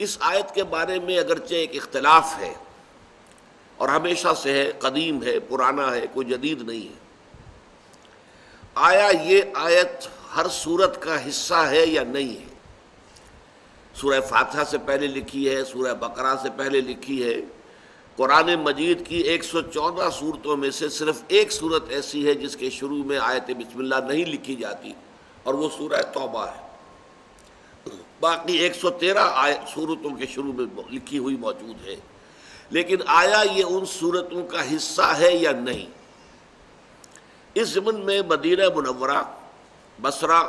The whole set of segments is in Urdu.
اس آیت کے بارے میں اگرچہ ایک اختلاف ہے اور ہمیشہ سے ہے، قدیم ہے، پرانا ہے، کوئی جدید نہیں ہے۔ آیا یہ آیت ہر سورت کا حصہ ہے یا نہیں ہے؟ سورہ فاتحہ سے پہلے لکھی ہے، سورہ بقرہ سے پہلے لکھی ہے۔ قرآن مجید کی 114 سورتوں میں سے صرف ایک سورت ایسی ہے جس کے شروع میں آیت بسم اللہ نہیں لکھی جاتی، اور وہ سورہ توبہ ہے۔ باقی 113 سورتوں کے شروع میں لکھی ہوئی موجود ہے۔ لیکن آیا یہ ان سورتوں کا حصہ ہے یا نہیں؟ اس ضمن میں مدینہ منورہ، بصرہ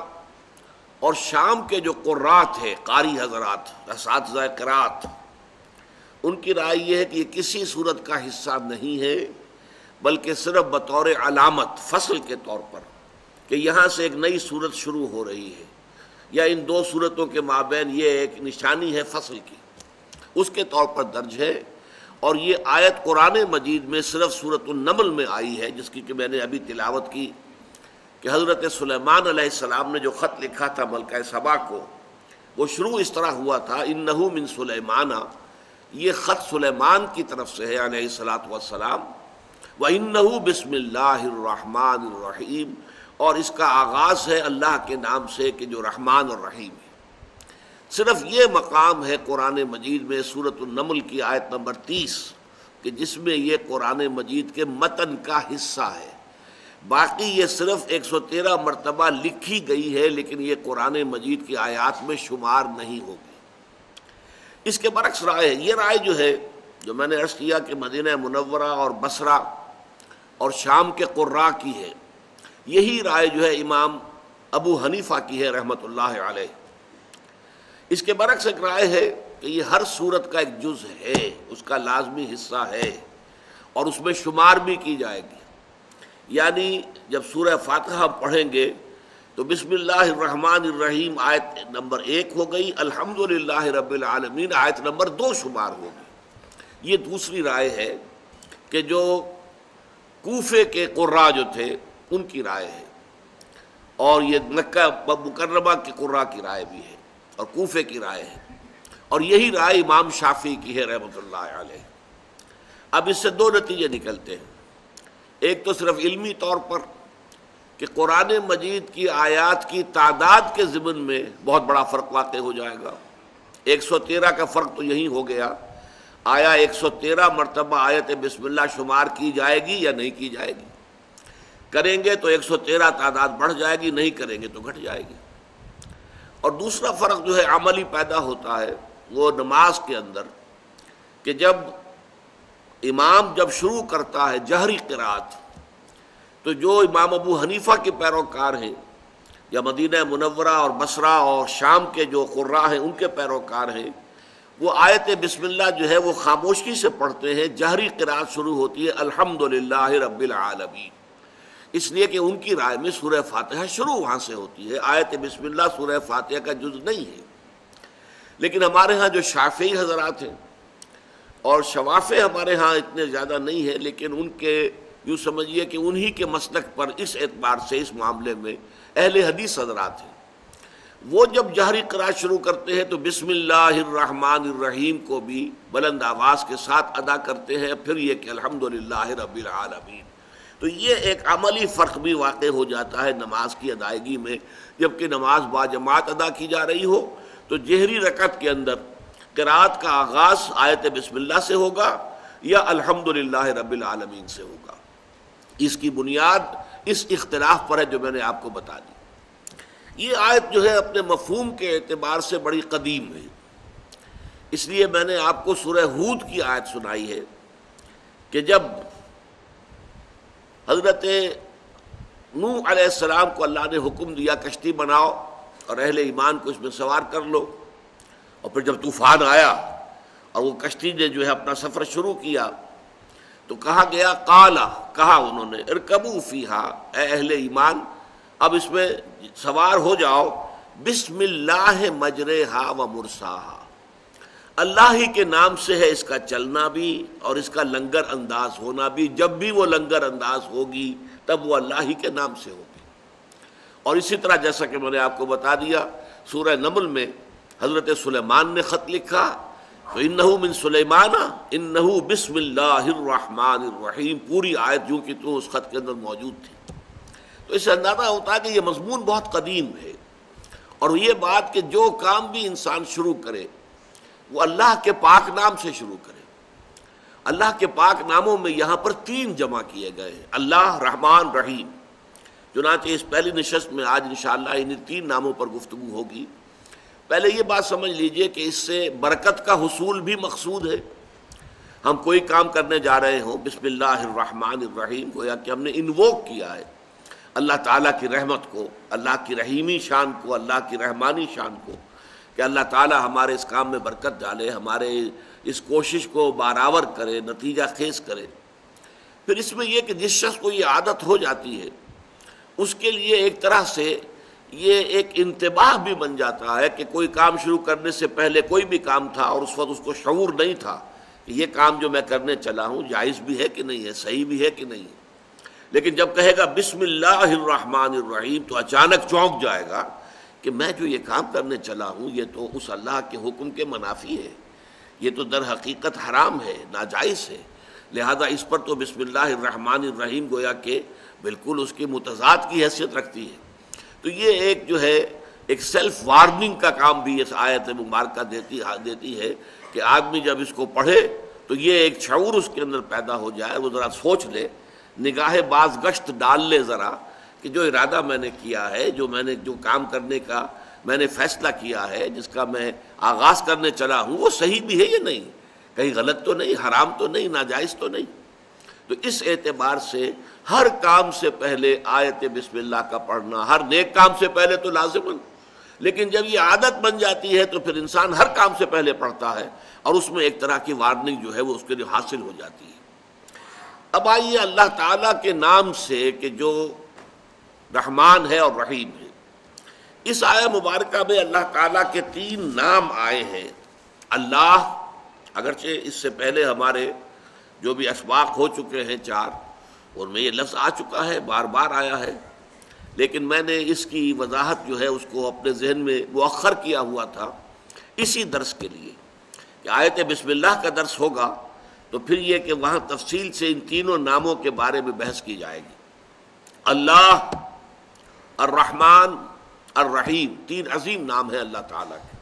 اور شام کے جو قراء تھے، قاری حضرات، اساتذہ قراءت، ان کی رائے یہ ہے کہ یہ کسی صورت کا حصہ نہیں ہے، بلکہ صرف بطور علامت، فصل کے طور پر، کہ یہاں سے ایک نئی صورت شروع ہو رہی ہے، یا ان دو صورتوں کے مابین یہ ایک نشانی ہے فصل کی، اس کے طور پر درج ہے۔ اور یہ آیت قرآن مجید میں صرف سورۃ النمل میں آئی ہے، جس کی کہ میں نے ابھی تلاوت کی، کہ حضرت سلیمان علیہ السلام نے جو خط لکھا تھا ملکہ سبا کو، وہ شروع اس طرح ہوا تھا، انہ من سلیمان، یہ خط سلیمان کی طرف سے ہے علیہ الصلاۃ والسلام، وانہ بسم اللہ الرحمن الرحیم، اور اس کا آغاز ہے اللہ کے نام سے کہ جو رحمان اور رحیم ہے۔ صرف یہ مقام ہے قرآن مجید میں سورۃ النمل کی آیت نمبر 30 کہ جس میں یہ قرآن مجید کے متن کا حصہ ہے۔ باقی یہ صرف 113 مرتبہ لکھی گئی ہے، لیکن یہ قرآن مجید کی آیات میں شمار نہیں ہوگی۔ اس کے برعکس رائے ہے، یہ رائے جو ہے، جو میں نے عرض کیا کہ مدینہ منورہ اور بصرہ اور شام کے قراء کی ہے، یہی رائے جو ہے امام ابو حنیفہ کی ہے رحمۃ اللہ علیہ۔ اس کے برعکس ایک رائے ہے کہ یہ ہر سورت کا ایک جز ہے، اس کا لازمی حصہ ہے، اور اس میں شمار بھی کی جائے گی۔ یعنی جب سورہ فاتحہ ہم پڑھیں گے تو بسم اللہ الرحمن الرحیم آیت نمبر 1 ہو گئی، الحمدللہ رب العالمین آیت نمبر 2 شمار ہوگی۔ یہ دوسری رائے ہے کہ جو کوفے کے قراء جو تھے ان کی رائے ہے، اور یہ مکہ مکرمہ کے قراء کی رائے بھی ہے، اور کوفے کی رائے ہے، اور یہی رائے امام شافعی کی ہے رحمۃ اللہ علیہ۔ اب اس سے دو نتیجے نکلتے ہیں۔ ایک تو صرف علمی طور پر کہ قرآن مجید کی آیات کی تعداد کے ضمن میں بہت بڑا فرق واقع ہو جائے گا۔ 113 کا فرق تو یہی ہو گیا، آیا 113 مرتبہ آیت بسم اللہ شمار کی جائے گی یا نہیں کی جائے گی؟ کریں گے تو 113 تعداد بڑھ جائے گی، نہیں کریں گے تو گھٹ جائے گی۔ اور دوسرا فرق جو ہے عملی پیدا ہوتا ہے وہ نماز کے اندر، کہ جب امام جب شروع کرتا ہے جہری قرات، تو جو امام ابو حنیفہ کے پیروکار ہیں یا مدینہ منورہ اور بصرہ اور شام کے جو قراء ہیں ان کے پیروکار ہیں، وہ آیت بسم اللہ جو ہے وہ خاموشی سے پڑھتے ہیں۔ جہری قرات شروع ہوتی ہے الحمدللہ رب العالمین، اس لیے کہ ان کی رائے میں سورہ فاتحہ شروع وہاں سے ہوتی ہے، آیت بسم اللہ سورہ فاتحہ کا جز نہیں ہے۔ لیکن ہمارے ہاں جو شافعی حضرات ہیں، اور شوافع ہمارے ہاں اتنے زیادہ نہیں ہے، لیکن ان کے یوں سمجھیے کہ انہی کے مسلک پر اس اعتبار سے اس معاملے میں اہل حدیث حضرات ہیں، وہ جب جہری قرات شروع کرتے ہیں تو بسم اللہ الرحمن الرحیم کو بھی بلند آواز کے ساتھ ادا کرتے ہیں، پھر یہ کہ الحمدللہ رب العالمین۔ تو یہ ایک عملی فرق بھی واقع ہو جاتا ہے نماز کی ادائیگی میں۔ جبکہ نماز باجماعت ادا کی جا رہی ہو تو جہری رکعت کے اندر قرات کا آغاز آیت بسم اللہ سے ہوگا یا الحمدللہ رب العالمین سے ہوگا۔ اس کی بنیاد اس اختلاف پر ہے جو میں نے آپ کو بتا دی۔ یہ آیت جو ہے اپنے مفہوم کے اعتبار سے بڑی قدیم ہے، اس لیے میں نے آپ کو سورہ ہود کی آیت سنائی ہے کہ جب حضرت نوح علیہ السلام کو اللہ نے حکم دیا کشتی بناؤ اور اہل ایمان کو اس میں سوار کر لو، اور پھر جب طوفان آیا اور وہ کشتی نے جو ہے اپنا سفر شروع کیا تو کہا گیا قالا، کہا انہوں نے ارکبوا فیہا، اے اہل ایمان اب اس میں سوار ہو جاؤ، بسم اللہ مجریہا و مرساہا، اللہ ہی کے نام سے ہے اس کا چلنا بھی اور اس کا لنگر انداز ہونا بھی، جب بھی وہ لنگر انداز ہوگی تب وہ اللہ ہی کے نام سے ہوگی۔ اور اسی طرح جیسا کہ میں نے آپ کو بتا دیا سورہ نمل میں حضرت سلیمان نے خط لکھا تو انہو من سلیمان انہو بسم اللہ الرحمن الرحیم، پوری آیت جو کہ تو اس خط کے اندر موجود تھی۔ تو اس سے اندازہ ہوتا ہے کہ یہ مضمون بہت قدیم ہے، اور یہ بات کہ جو کام بھی انسان شروع کرے وہ اللہ کے پاک نام سے شروع کرے۔ اللہ کے پاک ناموں میں یہاں پر 3 جمع کیے گئے ہیں، اللہ، رحمان، رحیم۔ چنانچہ اس پہلی نشست میں آج انشاءاللہ انہیں 3 ناموں پر گفتگو ہوگی۔ پہلے یہ بات سمجھ لیجئے کہ اس سے برکت کا حصول بھی مقصود ہے۔ ہم کوئی کام کرنے جا رہے ہوں، بسم اللہ الرحمن الرحیم، گویا کہ ہم نے انووک کیا ہے اللہ تعالیٰ کی رحمت کو، اللہ کی رحیمی شان کو، اللہ کی رحمانی شان کو، کہ اللہ تعالیٰ ہمارے اس کام میں برکت ڈالے، ہمارے اس کوشش کو بارآور کرے، نتیجہ خیز کرے۔ پھر اس میں یہ کہ جس شخص کو یہ عادت ہو جاتی ہے اس کے لیے ایک طرح سے یہ ایک انتباہ بھی بن جاتا ہے کہ کوئی کام شروع کرنے سے پہلے کوئی بھی کام تھا اور اس وقت اس کو شعور نہیں تھا کہ یہ کام جو میں کرنے چلا ہوں جائز بھی ہے کہ نہیں ہے، صحیح بھی ہے کہ نہیں ہے، لیکن جب کہے گا بسم اللہ الرحمن الرحیم تو اچانک چونک جائے گا کہ میں جو یہ کام کرنے چلا ہوں یہ تو اس اللہ کے حکم کے منافی ہے، یہ تو در حقیقت حرام ہے، ناجائز ہے، لہذا اس پر تو بسم اللہ الرحمن الرحیم گویا کہ بالکل اس کی متضاد کی حیثیت رکھتی ہے۔ تو یہ ایک جو ہے ایک سیلف وارننگ کا کام بھی اس آیت مبارکہ دیتی ہے کہ آدمی جب اس کو پڑھے تو یہ ایک شعور اس کے اندر پیدا ہو جائے، وہ ذرا سوچ لے، نگاہ باز گشت ڈال لے ذرا کہ جو ارادہ میں نے کیا ہے، جو کام کرنے کا میں نے فیصلہ کیا ہے، جس کا میں آغاز کرنے چلا ہوں، وہ صحیح بھی ہے یا نہیں، کہیں غلط تو نہیں، حرام تو نہیں، ناجائز تو نہیں۔ تو اس اعتبار سے ہر کام سے پہلے آیت بسم اللہ کا پڑھنا، ہر نیک کام سے پہلے تو لازماً، لیکن جب یہ عادت بن جاتی ہے تو پھر انسان ہر کام سے پہلے پڑھتا ہے، اور اس میں ایک طرح کی وارننگ جو ہے وہ اس کے لیے حاصل ہو جاتی ہے۔ اب آئیے اللہ تعالیٰ کے نام سے کہ جو رحمان ہے اور رحیم ہے، اس آیہ مبارکہ میں اللہ تعالیٰ کے 3 نام آئے ہیں۔ اللہ، اگرچہ اس سے پہلے ہمارے جو بھی اسباق ہو چکے ہیں 4، اور میں یہ لفظ آ چکا ہے، بار بار آیا ہے، لیکن میں نے اس کی وضاحت جو ہے اس کو اپنے ذہن میں مؤخر کیا ہوا تھا اسی درس کے لیے کہ آیت بسم اللہ کا درس ہوگا تو پھر یہ کہ وہاں تفصیل سے ان تینوں ناموں کے بارے میں بحث کی جائے گی۔ اللہ، الرحمن، الرحیم، 3 عظیم نام ہیں اللہ تعالیٰ کے۔